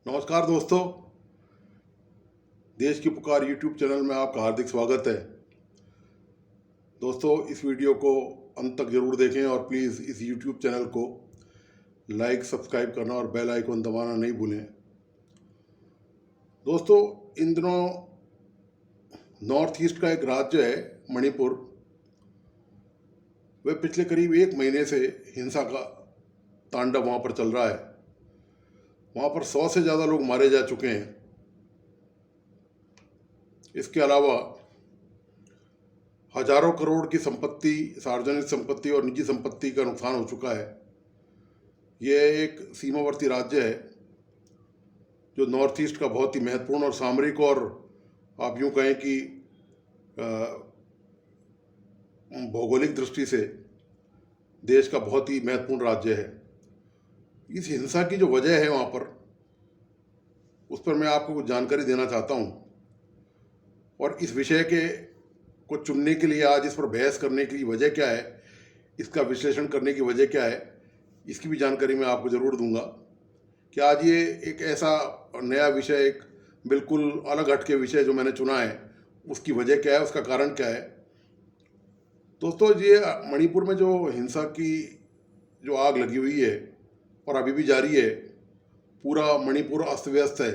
नमस्कार दोस्तों, देश की पुकार यूट्यूब चैनल में आपका हार्दिक स्वागत है। दोस्तों, इस वीडियो को अंत तक ज़रूर देखें और प्लीज़ इस यूट्यूब चैनल को लाइक, सब्सक्राइब करना और बेल आइकन दबाना नहीं भूलें। दोस्तों, इन दिनों नॉर्थ ईस्ट का एक राज्य है मणिपुर, वह पिछले करीब एक महीने से हिंसा का तांडव वहाँ पर चल रहा है। वहाँ पर 100 से ज़्यादा लोग मारे जा चुके हैं। इसके अलावा हजारों करोड़ की संपत्ति, सार्वजनिक संपत्ति और निजी संपत्ति का नुकसान हो चुका है। यह एक सीमावर्ती राज्य है जो नॉर्थ ईस्ट का बहुत ही महत्वपूर्ण और सामरिक और आप यूँ कहें कि भौगोलिक दृष्टि से देश का बहुत ही महत्वपूर्ण राज्य है। इस हिंसा की जो वजह है वहाँ पर, उस पर मैं आपको कुछ जानकारी देना चाहता हूँ और इस विषय के को चुनने के लिए, आज इस पर बहस करने की वजह क्या है, इसका विश्लेषण करने की वजह क्या है, इसकी भी जानकारी मैं आपको ज़रूर दूंगा कि आज ये एक ऐसा नया विषय, एक बिल्कुल अलग हटके विषय जो मैंने चुना है, उसकी वजह क्या है, उसका कारण क्या है। दोस्तों, ये मणिपुर में जो हिंसा की जो आग लगी हुई है और अभी भी जारी है, पूरा मणिपुर अस्त व्यस्त है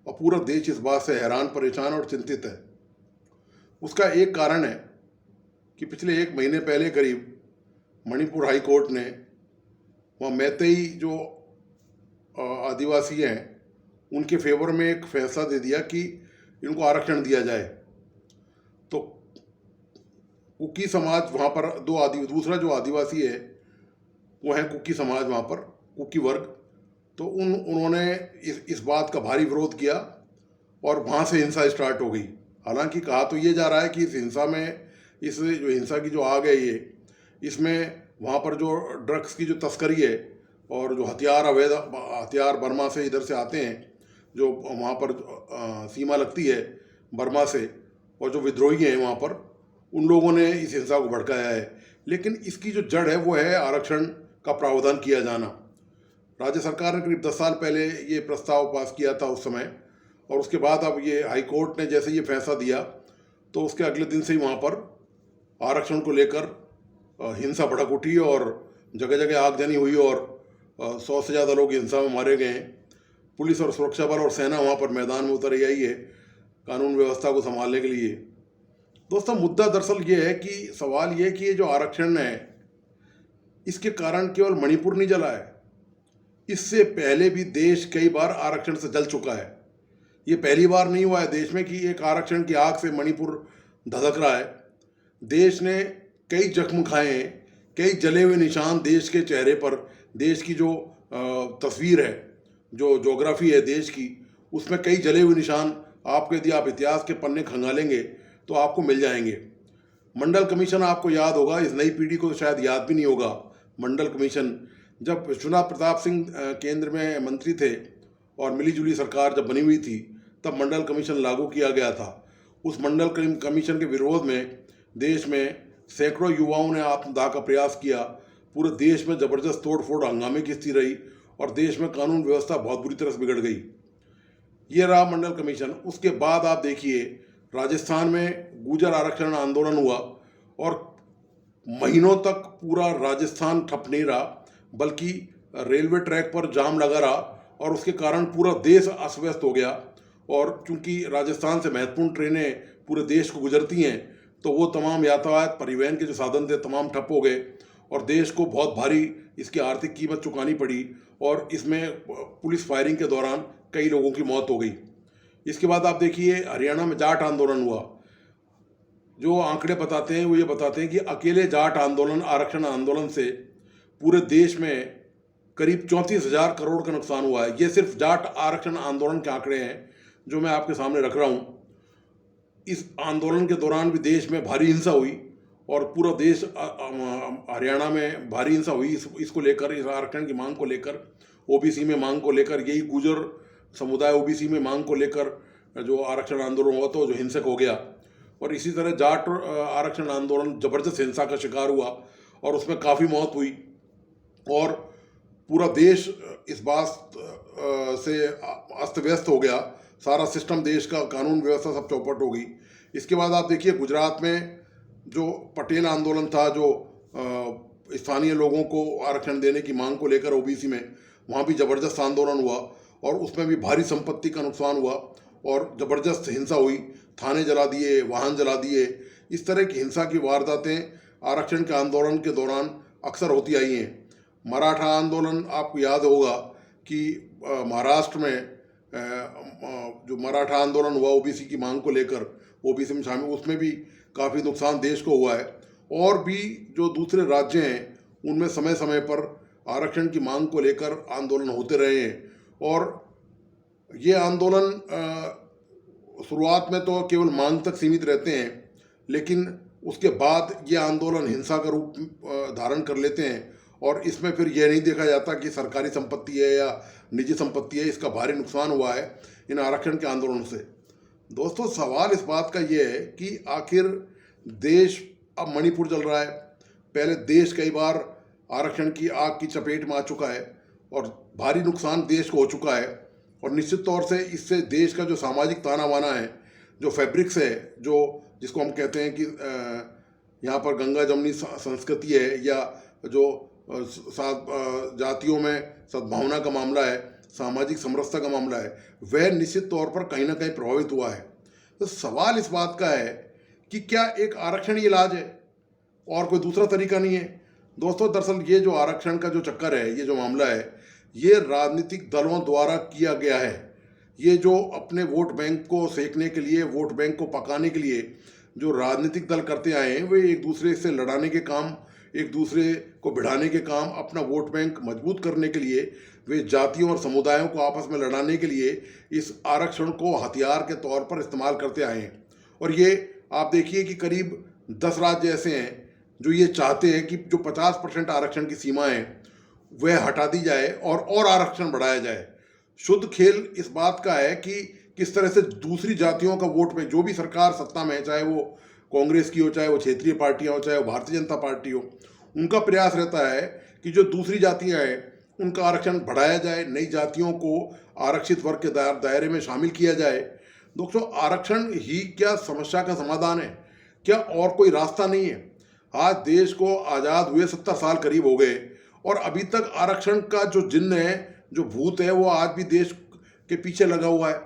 और पूरा देश इस बात से हैरान, परेशान और चिंतित है। उसका एक कारण है कि पिछले एक महीने पहले करीब मणिपुर हाई कोर्ट ने वहाँ मैतेई जो आदिवासी हैं उनके फेवर में एक फैसला दे दिया कि इनको आरक्षण दिया जाए। तो कुकी समाज वहाँ पर दूसरा जो आदिवासी है वो है कुकी समाज, वहाँ पर कुकी वर्ग, तो उन्होंने इस बात का भारी विरोध किया और वहाँ से हिंसा स्टार्ट हो गई। हालांकि कहा तो ये जा रहा है कि इस हिंसा में, इस जो हिंसा की जो आग है ये, इसमें वहाँ पर जो ड्रग्स की जो तस्करी है और जो अवैध हथियार बर्मा से इधर से आते हैं, जो वहाँ पर सीमा लगती है बर्मा से, और जो विद्रोही हैं वहाँ पर, उन लोगों ने इस हिंसा को भड़काया है। लेकिन इसकी जो जड़ है वो है आरक्षण का प्रावधान किया जाना। राज्य सरकार ने करीब 10 साल पहले ये प्रस्ताव पास किया था उस समय, और उसके बाद अब ये हाई कोर्ट ने जैसे ये फैसला दिया तो उसके अगले दिन से ही वहाँ पर आरक्षण को लेकर हिंसा भड़क उठी और जगह जगह आगजनी हुई और 100 से ज़्यादा लोग हिंसा में मारे गए। पुलिस और सुरक्षा बल और सेना वहाँ पर मैदान में उतर आई है कानून व्यवस्था को संभालने के लिए। दोस्तों, मुद्दा दरअसल ये है कि सवाल ये है कि ये जो आरक्षण है, इसके कारण केवल मणिपुर नहीं जला है, इससे पहले भी देश कई बार आरक्षण से जल चुका है। ये पहली बार नहीं हुआ है देश में कि एक आरक्षण की आग से मणिपुर धधक रहा है। देश ने कई जख्म खाए हैं, कई जले हुए निशान देश के चेहरे पर। देश की जो तस्वीर है, जो ज्योग्राफी है देश की, उसमें कई जले हुए निशान आपको, यदि आप इतिहास के पन्ने खंगालेंगे तो आपको मिल जाएंगे। मंडल कमीशन आपको याद होगा, इस नई पीढ़ी को तो शायद याद भी नहीं होगा। मंडल कमीशन, जब विश्वनाथ प्रताप सिंह केंद्र में मंत्री थे और मिलीजुली सरकार जब बनी हुई थी, तब मंडल कमीशन लागू किया गया था। उस मंडल कमीशन के विरोध में देश में सैकड़ों युवाओं ने आत्मदाह का प्रयास किया। पूरे देश में ज़बरदस्त तोड़ फोड़ हंगामे की स्थिति रही और देश में कानून व्यवस्था बहुत बुरी तरह से बिगड़ गई। ये रहा मंडल कमीशन। उसके बाद आप देखिए, राजस्थान में गुर्जर आरक्षण आंदोलन हुआ और महीनों तक पूरा राजस्थान ठप नहीं रहा, बल्कि रेलवे ट्रैक पर जाम लगा रहा और उसके कारण पूरा देश अस्त व्यस्त हो गया। और चूंकि राजस्थान से महत्वपूर्ण ट्रेनें पूरे देश को गुजरती हैं, तो वो तमाम यातायात, परिवहन के जो साधन थे, तमाम ठप हो गए और देश को बहुत भारी इसकी आर्थिक कीमत चुकानी पड़ी और इसमें पुलिस फायरिंग के दौरान कई लोगों की मौत हो गई। इसके बाद आप देखिए, हरियाणा में जाट आंदोलन हुआ। जो आंकड़े बताते हैं वो ये बताते हैं कि अकेले जाट आंदोलन, आरक्षण आंदोलन से पूरे देश में करीब 34,000 करोड़ का नुकसान हुआ है। ये सिर्फ जाट आरक्षण आंदोलन के आंकड़े हैं जो मैं आपके सामने रख रहा हूँ। इस आंदोलन के दौरान भी देश में भारी हिंसा हुई और पूरा देश, हरियाणा में भारी हिंसा हुई इसको लेकर, इस आरक्षण की मांग को लेकर, ओबीसी में मांग को लेकर। यही गुर्जर समुदाय ओबीसी में मांग को लेकर जो आरक्षण आंदोलन हुआ तो जो हिंसक हो गया। और इसी तरह जाट आरक्षण आंदोलन ज़बरदस्त हिंसा का शिकार हुआ और उसमें काफ़ी मौत हुई और पूरा देश इस बात से अस्त व्यस्त हो गया, सारा सिस्टम देश का, कानून व्यवस्था सब चौपट हो गई। इसके बाद आप देखिए गुजरात में जो पटेल आंदोलन था, जो स्थानीय लोगों को आरक्षण देने की मांग को लेकर ओबीसी में, वहाँ भी ज़बरदस्त आंदोलन हुआ और उसमें भी भारी संपत्ति का नुकसान हुआ और ज़बरदस्त हिंसा हुई, थाने जला दिए, वाहन जला दिए। इस तरह की हिंसा की वारदातें आरक्षण के आंदोलन के दौरान अक्सर होती आई हैं। मराठा आंदोलन, आपको याद होगा कि महाराष्ट्र में जो मराठा आंदोलन हुआ ओबीसी की मांग को लेकर, ओबीसी में शामिल, उसमें भी काफ़ी नुकसान देश को हुआ है। और भी जो दूसरे राज्य हैं उनमें समय समय पर आरक्षण की मांग को लेकर आंदोलन होते रहे हैं। और ये आंदोलन शुरुआत में तो केवल मांग तक सीमित रहते हैं, लेकिन उसके बाद ये आंदोलन हिंसा का रूप धारण कर लेते हैं और इसमें फिर यह नहीं देखा जाता कि सरकारी संपत्ति है या निजी संपत्ति है, इसका भारी नुकसान हुआ है इन आरक्षण के आंदोलन से। दोस्तों, सवाल इस बात का ये है कि आखिर देश, अब मणिपुर जल रहा है, पहले देश कई बार आरक्षण की आग की चपेट में आ चुका है और भारी नुकसान देश को हो चुका है। और निश्चित तौर से इससे देश का जो सामाजिक ताना बाना है, जो फैब्रिक्स है, जो जिसको हम कहते हैं कि यहाँ पर गंगा जमनी संस्कृति है, या जो जातियों में सद्भावना का मामला है, सामाजिक समरसता का मामला है, वह निश्चित तौर पर कहीं ना कहीं प्रभावित हुआ है। तो सवाल इस बात का है कि क्या एक आरक्षण ही इलाज है और कोई दूसरा तरीका नहीं है? दोस्तों, दरअसल ये जो आरक्षण का जो चक्कर है, ये जो मामला है, ये राजनीतिक दलों द्वारा किया गया है। ये जो अपने वोट बैंक को सेकने के लिए, वोट बैंक को पकाने के लिए जो राजनीतिक दल करते आए हैं, वे एक दूसरे से लड़ाने के काम, एक दूसरे को भिड़ाने के काम, अपना वोट बैंक मजबूत करने के लिए, वे जातियों और समुदायों को आपस में लड़ाने के लिए इस आरक्षण को हथियार के तौर पर इस्तेमाल करते आए हैं। और ये आप देखिए कि करीब 10 राज्य ऐसे हैं जो ये चाहते हैं कि जो 50% आरक्षण की सीमा है वह हटा दी जाए और आरक्षण बढ़ाया जाए। शुद्ध खेल इस बात का है कि किस तरह से दूसरी जातियों का वोट में, जो भी सरकार सत्ता में है, चाहे वो कांग्रेस की हो, चाहे वो क्षेत्रीय पार्टियां हो, चाहे वो भारतीय जनता पार्टी हो, उनका प्रयास रहता है कि जो दूसरी जातियां हैं उनका आरक्षण बढ़ाया जाए, नई जातियों को आरक्षित वर्ग के दायरे में शामिल किया जाए। दोस्तों, आरक्षण ही क्या समस्या का समाधान है? क्या और कोई रास्ता नहीं है? आज देश को आज़ाद हुए 70 साल करीब हो गए और अभी तक आरक्षण का जो जिन्न है, जो भूत है, वो आज भी देश के पीछे लगा हुआ है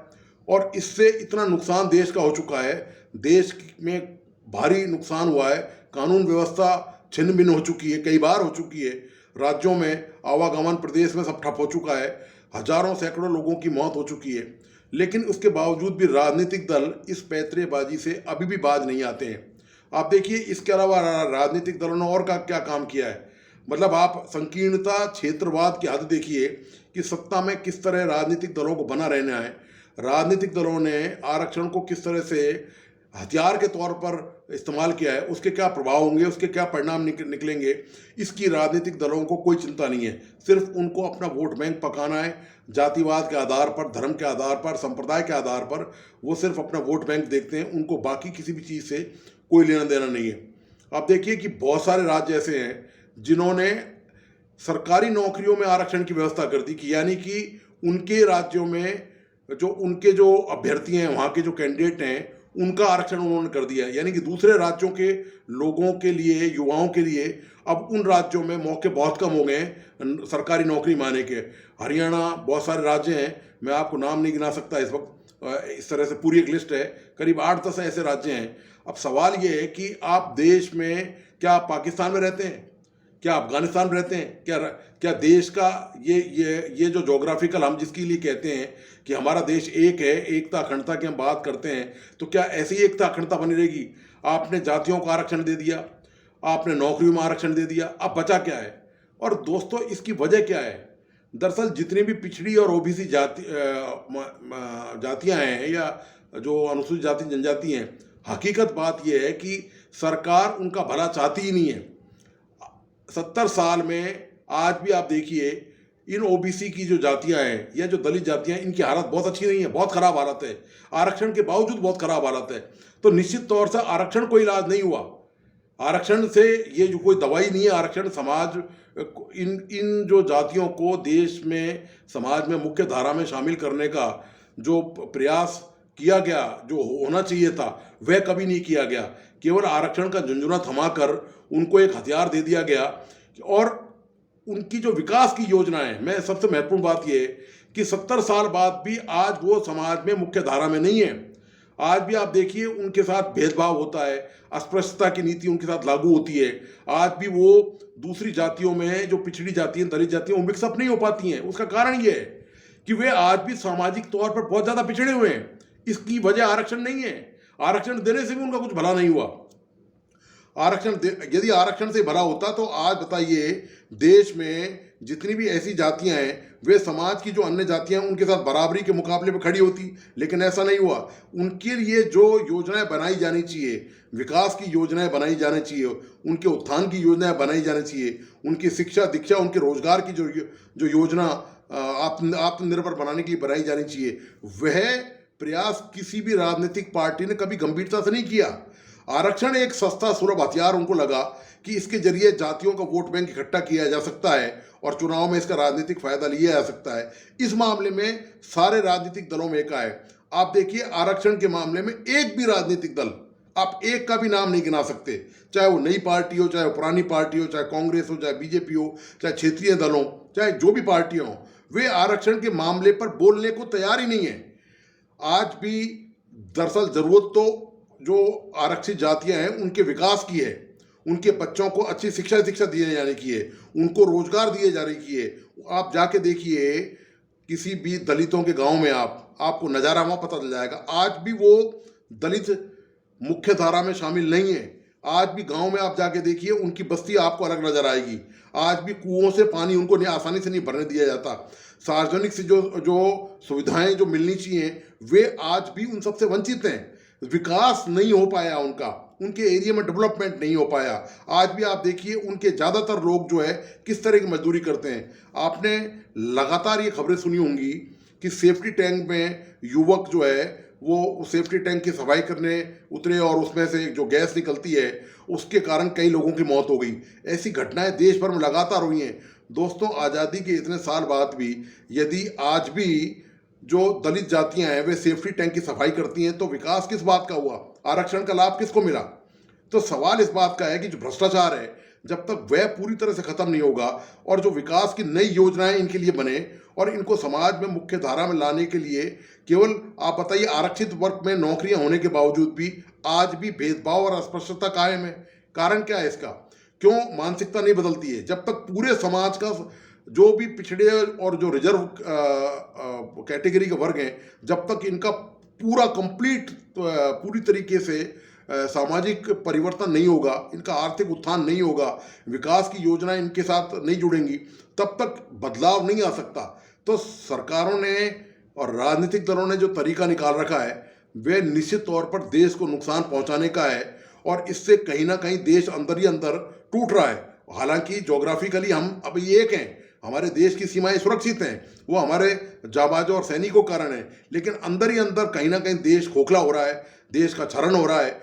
और इससे इतना नुकसान देश का हो चुका है। देश में भारी नुकसान हुआ है, कानून व्यवस्था छिन्न भिन्न हो चुकी है, कई बार हो चुकी है, राज्यों में आवागमन, प्रदेश में सब ठप हो चुका है, हजारों सैकड़ों लोगों की मौत हो चुकी है। लेकिन उसके बावजूद भी राजनीतिक दल इस पैतरेबाजी से अभी भी बाज नहीं आते हैं। आप देखिए, इसके अलावा राजनीतिक दलों ने और क्या काम किया है। मतलब आप संकीर्णता, क्षेत्रवाद की हद देखिए कि सत्ता में किस तरह राजनीतिक दलों को बना रहना है। राजनीतिक दलों ने आरक्षण को किस तरह से हथियार के तौर पर इस्तेमाल किया है, उसके क्या प्रभाव होंगे, उसके क्या परिणाम निकलेंगे, इसकी राजनीतिक दलों को कोई चिंता नहीं है। सिर्फ उनको अपना वोट बैंक पकाना है, जातिवाद के आधार पर, धर्म के आधार पर, संप्रदाय के आधार पर वो सिर्फ अपना वोट बैंक देखते हैं। उनको बाकी किसी भी चीज़ से कोई लेना देना नहीं है। आप देखिए कि बहुत सारे राज्य ऐसे हैं जिन्होंने सरकारी नौकरियों में आरक्षण की व्यवस्था कर दी, कि यानी कि उनके राज्यों में जो उनके जो अभ्यर्थी हैं, वहाँ के जो कैंडिडेट हैं, उनका आरक्षण उन्होंने कर दिया है। यानी कि दूसरे राज्यों के लोगों के लिए, युवाओं के लिए अब उन राज्यों में मौके बहुत कम हो गए हैं सरकारी नौकरी माने के। हरियाणा, बहुत सारे राज्य हैं, मैं आपको नाम नहीं गिना सकता इस वक्त, इस तरह से पूरी एक लिस्ट है, करीब 8-10 ऐसे राज्य हैं। अब सवाल ये है कि आप देश में, क्या आप पाकिस्तान में रहते हैं, क्या अफगानिस्तान में रहते हैं, क्या देश का ये जो जोग्राफिकल, हम जिसके लिए कहते हैं कि हमारा देश एक है, एकता अखंडता की हम बात करते हैं, तो क्या ऐसी एकता अखंडता बनी रहेगी? आपने जातियों को आरक्षण दे दिया, आपने नौकरियों में आरक्षण दे दिया, अब बचा क्या है? और दोस्तों, इसकी वजह क्या है? दरअसल जितनी भी पिछड़ी और ओबीसी जातियां हैं या जो अनुसूचित जाति जनजाति हैं, हकीकत बात यह है कि सरकार उनका भला चाहती ही नहीं है। 70 साल में आज भी आप देखिए, इन ओबीसी की जो जातियां हैं या जो दलित जातियां हैं, इनकी हालत बहुत अच्छी नहीं है, बहुत खराब हालत है, आरक्षण के बावजूद बहुत खराब हालत है। तो निश्चित तौर से आरक्षण कोई इलाज नहीं हुआ। आरक्षण से ये जो कोई दवाई नहीं है। आरक्षण समाज इन इन जो जातियों को देश में, समाज में मुख्य धारा में शामिल करने का जो प्रयास किया गया, जो होना चाहिए था, वह कभी नहीं किया गया। केवल आरक्षण का झुंझुना थमाकर उनको एक हथियार दे दिया गया। और उनकी जो विकास की योजनाएं, मैं सबसे महत्वपूर्ण बात यह है कि 70 साल बाद भी आज वो समाज में मुख्य धारा में नहीं है। आज भी आप देखिए उनके साथ भेदभाव होता है, अस्पृश्यता की नीति उनके साथ लागू होती है। आज भी वो दूसरी जातियों में, जो पिछड़ी जाति हैं, दलित जाति हैं, वो मिक्सअप नहीं हो पाती हैं। उसका कारण ये है कि वे आज भी सामाजिक तौर पर बहुत ज़्यादा पिछड़े हुए हैं। इसकी वजह आरक्षण नहीं है। आरक्षण देने से भी उनका कुछ भला नहीं हुआ। यदि आरक्षण से भरा होता तो आज बताइए, देश में जितनी भी ऐसी जातियां हैं, वे समाज की जो अन्य जातियां हैं उनके साथ बराबरी के मुकाबले में खड़ी होती। लेकिन ऐसा नहीं हुआ। उनके लिए जो योजनाएं बनाई जानी चाहिए, विकास की योजनाएं बनाई जानी चाहिए, उनके उत्थान की योजनाएं बनाई जानी चाहिए, उनकी शिक्षा दीक्षा, उनके रोजगार की जो योजना आत्मनिर्भर बनाने के लिए बनाई जानी चाहिए, वह प्रयास किसी भी राजनीतिक पार्टी ने कभी गंभीरता से नहीं किया। आरक्षण एक सस्ता सुलभ हथियार उनको लगा कि इसके जरिए जातियों का वोट बैंक इकट्ठा किया जा सकता है और चुनाव में इसका राजनीतिक फायदा लिया जा सकता है। इस मामले में सारे राजनीतिक दलों में एका है। आप देखिए, आरक्षण के मामले में एक भी राजनीतिक दल, आप एक का भी नाम नहीं गिना सकते, चाहे वो नई पार्टी हो, चाहे वो पुरानी पार्टी हो, चाहे कांग्रेस हो, चाहे बीजेपी हो, चाहे क्षेत्रीय दल हो, चाहे जो भी पार्टियां हो, वे आरक्षण के मामले पर बोलने को तैयार ही नहीं है। आज भी दरअसल जरूरत तो जो आरक्षित जातियां हैं उनके विकास की है, उनके बच्चों को अच्छी शिक्षा दिए जाने की है, उनको रोजगार दिए जाने की है। आप जाके देखिए किसी भी दलितों के गांव में, आपको नज़ारा वहाँ पता चल जाएगा। आज भी वो दलित मुख्य धारा में शामिल नहीं है। आज भी गांव में आप जाके देखिए, उनकी बस्ती आपको अलग नजर आएगी। आज भी कुओं से पानी उनको आसानी से नहीं भरने दिया जाता। सार्वजनिक से जो सुविधाएं जो मिलनी चाहिए, वे आज भी उन सबसे वंचित हैं। विकास नहीं हो पाया उनका, उनके एरिया में डेवलपमेंट नहीं हो पाया। आज भी आप देखिए उनके ज़्यादातर लोग जो है किस तरह की मजदूरी करते हैं। आपने लगातार ये खबरें सुनी होंगी कि सेफ्टी टैंक में युवक जो है वो सेफ्टी टैंक की सफाई करने उतरे और उसमें से जो गैस निकलती है उसके कारण कई लोगों की मौत हो गई। ऐसी घटनाएं देश भर में लगातार हुई हैं। दोस्तों, आज़ादी के इतने साल बाद भी यदि आज भी जो दलित जातियां हैं वे सेफ्टी टैंक की सफाई करती हैं, तो विकास किस बात का हुआ? आरक्षण का लाभ किसको मिला? तो सवाल इस बात का है कि जो भ्रष्टाचार है, जब तक वह पूरी तरह से खत्म नहीं होगा और जो विकास की नई योजनाएं इनके लिए बने और इनको समाज में मुख्य धारा में लाने के लिए, केवल आप बताइए, आरक्षित वर्ग में नौकरियां होने के बावजूद भी आज भी भेदभाव और अस्पृश्यता कायम है। कारण क्या है इसका? क्यों मानसिकता नहीं बदलती है? जब तक पूरे समाज का जो भी पिछड़े और जो रिजर्व कैटेगरी के वर्ग हैं, जब तक इनका पूरा कंप्लीट पूरी तरीके से सामाजिक परिवर्तन नहीं होगा, इनका आर्थिक उत्थान नहीं होगा, विकास की योजनाएं इनके साथ नहीं जुड़ेंगी, तब तक बदलाव नहीं आ सकता। तो सरकारों ने और राजनीतिक दलों ने जो तरीका निकाल रखा है, वह निश्चित तौर पर देश को नुकसान पहुंचाने का है और इससे कहीं ना कहीं देश अंदर ही अंदर टूट रहा है। हालांकि ज्योग्राफिकली हम अभी एक हैं, हमारे देश की सीमाएं सुरक्षित हैं, वो हमारे जाबाजों और सैनिकों के कारण है, लेकिन अंदर ही अंदर कहीं ना कहीं देश खोखला हो रहा है, देश का क्षरण हो रहा है।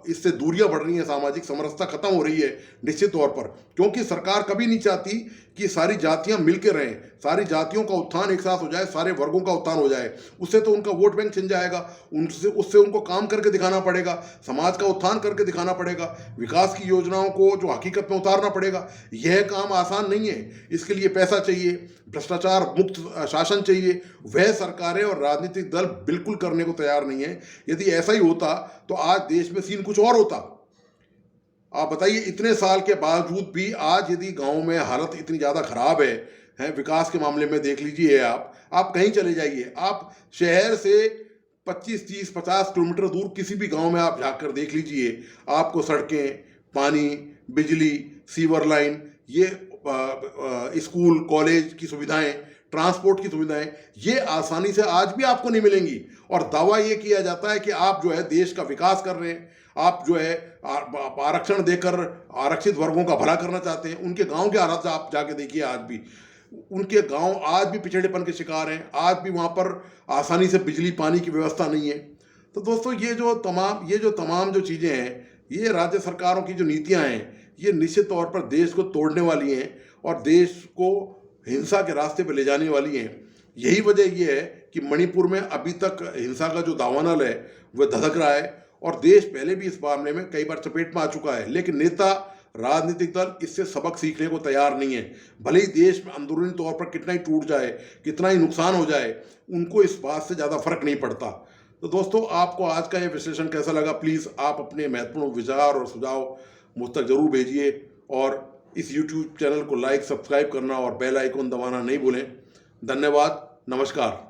इससे दूरियां बढ़ रही हैं, सामाजिक समरसता खत्म हो रही है निश्चित तौर पर, क्योंकि सरकार कभी नहीं चाहती कि सारी जातियां मिलकर रहें, सारी जातियों का उत्थान एक साथ हो जाए, सारे वर्गों का उत्थान हो जाए। उससे तो उनका वोट बैंक छिन जाएगा, उससे उनको काम करके दिखाना पड़ेगा, समाज का उत्थान करके दिखाना पड़ेगा, विकास की योजनाओं को जो हकीकत में उतारना पड़ेगा। यह काम आसान नहीं है। इसके लिए पैसा चाहिए, भ्रष्टाचार मुक्त शासन चाहिए। वह सरकारें और राजनीतिक दल बिल्कुल करने को तैयार नहीं है। यदि ऐसा ही होता तो आज देश में सीन कुछ और होता। आप बताइए, इतने साल के बावजूद भी आज यदि गांव में हालत इतनी ज़्यादा खराब है विकास के मामले में, देख लीजिए आप कहीं चले जाइए, आप शहर से 25, 30, 50 किलोमीटर दूर किसी भी गांव में आप जाकर देख लीजिए, आपको सड़कें, पानी, बिजली, सीवर लाइन, ये स्कूल कॉलेज की सुविधाएं, ट्रांसपोर्ट की सुविधाएं, ये आसानी से आज भी आपको नहीं मिलेंगी। और दावा ये किया जाता है कि आप जो है देश का विकास कर रहे हैं, आप जो है आरक्षण देकर आरक्षित वर्गों का भला करना चाहते हैं। उनके गांव के हालात आप जाके देखिए, आज भी उनके गांव आज भी पिछड़ेपन के शिकार हैं, आज भी वहाँ पर आसानी से बिजली पानी की व्यवस्था नहीं है। तो दोस्तों, ये जो तमाम जो चीज़ें हैं, ये राज्य सरकारों की जो नीतियां हैं ये निश्चित तौर पर देश को तोड़ने वाली हैं और देश को हिंसा के रास्ते पर ले जाने वाली हैं। यही वजह ये है कि मणिपुर में अभी तक हिंसा का जो दावानल है वह धधक रहा है और देश पहले भी इस मामले में कई बार चपेट में आ चुका है, लेकिन नेता, राजनीतिक दल इससे सबक सीखने को तैयार नहीं है। भले ही देश में अंदरूनी तौर पर कितना ही टूट जाए, कितना ही नुकसान हो जाए, उनको इस बात से ज़्यादा फर्क नहीं पड़ता। तो दोस्तों, आपको आज का ये विश्लेषण कैसा लगा, प्लीज़ आप अपने महत्वपूर्ण विचार और सुझाव मुझ तक जरूर भेजिए और इस YouTube चैनल को लाइक, सब्सक्राइब करना और बेल आइकन दबाना नहीं भूलें। धन्यवाद, नमस्कार।